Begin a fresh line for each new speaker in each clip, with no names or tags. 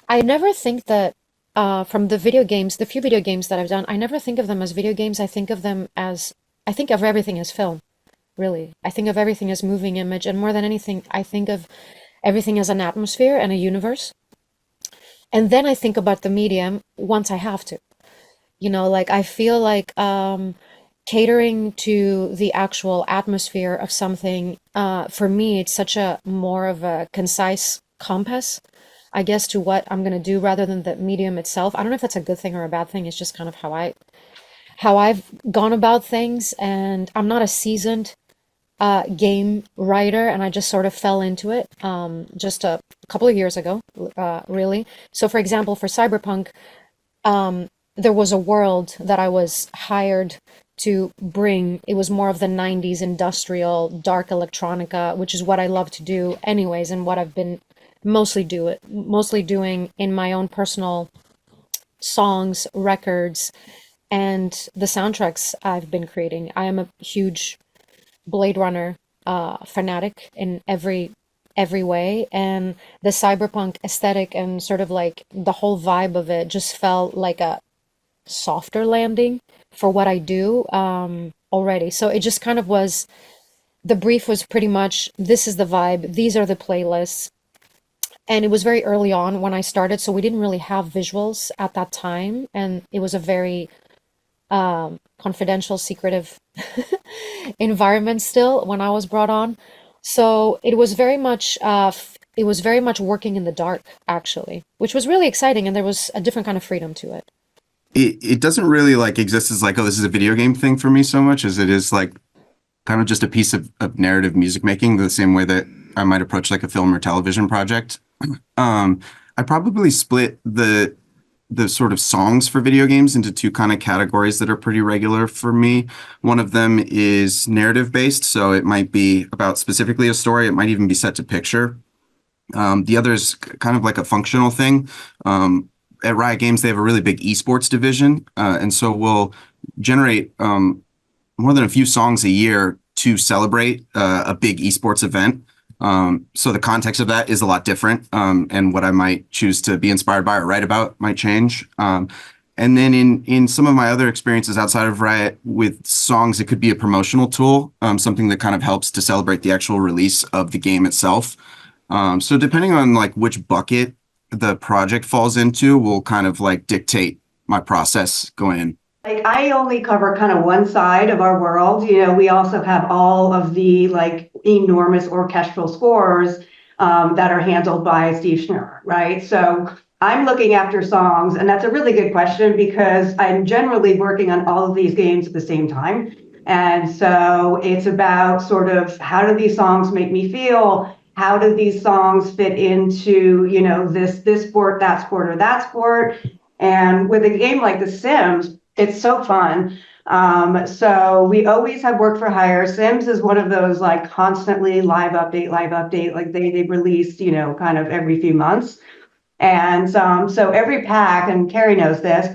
I never think that from the video games, the few video games that I've done, I never think of them as video games. I think of everything as film, really. I think of everything as moving image, and more than anything, I think of everything as an atmosphere and a universe. And then I think about the medium once I have to. Like I feel like catering to the actual atmosphere of something, for me, it's such a more of a concise compass, I guess, to what I'm gonna do rather than the medium itself. I don't know if that's a good thing or a bad thing. It's just kind of how I've gone about things, and I'm not a seasoned game writer, and I just sort of fell into it just a couple of years ago, really. So, for example, for Cyberpunk, there was a world that I was hired to bring. It was more of the 90s industrial dark electronica, which is what I love to do anyways, and what I've been mostly doing in my own personal songs, records, and the soundtracks I've been creating. I am a huge Blade Runner fanatic in every way, and the cyberpunk aesthetic and sort of like the whole vibe of it just felt like a softer landing for what I do already. So it just kind of was, the brief was pretty much, this is the vibe, these are the playlists. And it was very early on when I started, so we didn't really have visuals at that time, and it was a very confidential, secretive environment still when I was brought on. So it was very much working in the dark, actually, which was really exciting, and there was a different kind of freedom to it.
It doesn't really like exist as like, oh, this is a video game thing for me so much as it is like kind of just a piece of narrative music making, the same way that I might approach like a film or television project. I probably split the sort of songs for video games into two kind of categories that are pretty regular for me. One of them is narrative based, so it might be about specifically a story. It might even be set to picture. The other is kind of like a functional thing. At Riot Games, they have a really big esports division, and so we'll generate more than a few songs a year to celebrate a big esports event. So the context of that is a lot different, and what I might choose to be inspired by or write about might change. And then in some of my other experiences outside of Riot with songs, it could be a promotional tool, something that kind of helps to celebrate the actual release of the game itself. So depending on like which bucket the project falls into will kind of like dictate my process going in.
Like I only cover kind of one side of our world. We also have all of the like enormous orchestral scores that are handled by Steve Schnurr, right? So I'm looking after songs, and that's a really good question because I'm generally working on all of these games at the same time. And so it's about sort of how do these songs make me feel? How do these songs fit into, this sport, that sport, or that sport? And with a game like The Sims, it's so fun. So we always have work for hire. Sims is one of those like constantly live update, like they release, kind of every few months. And so every pack, and Kari knows this,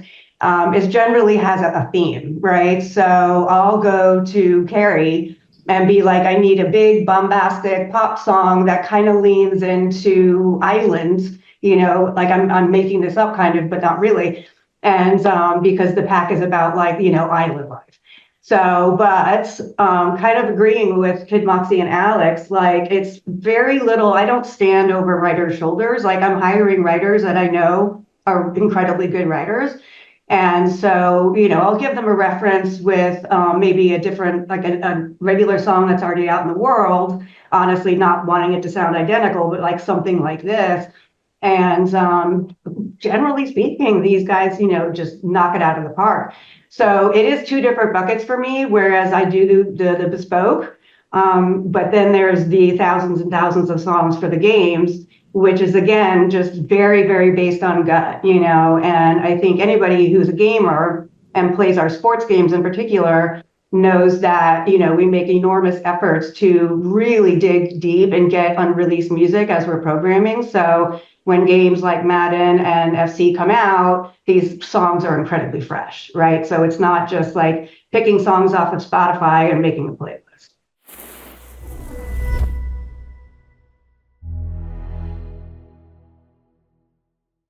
is generally has a theme, right? So I'll go to Kari and be like, I need a big bombastic pop song that kind of leans into islands, like I'm making this up kind of, but not really. And because the pack is about like, island life. So, but kind of agreeing with Kid Moxie and Alex, like it's very little, I don't stand over writers' shoulders. Like I'm hiring writers that I know are incredibly good writers. And so, I'll give them a reference with maybe a different, like a regular song that's already out in the world, honestly, not wanting it to sound identical, but like something like this. And generally speaking, these guys, just knock it out of the park. So it is two different buckets for me, whereas I do the bespoke. But then there's the thousands and thousands of songs for the games, which is, again, just very, very based on gut, And I think anybody who's a gamer and plays our sports games in particular knows that, we make enormous efforts to really dig deep and get unreleased music as we're programming. So when games like Madden and FC come out, these songs are incredibly fresh, right? So it's not just like picking songs off of Spotify and making a playlist.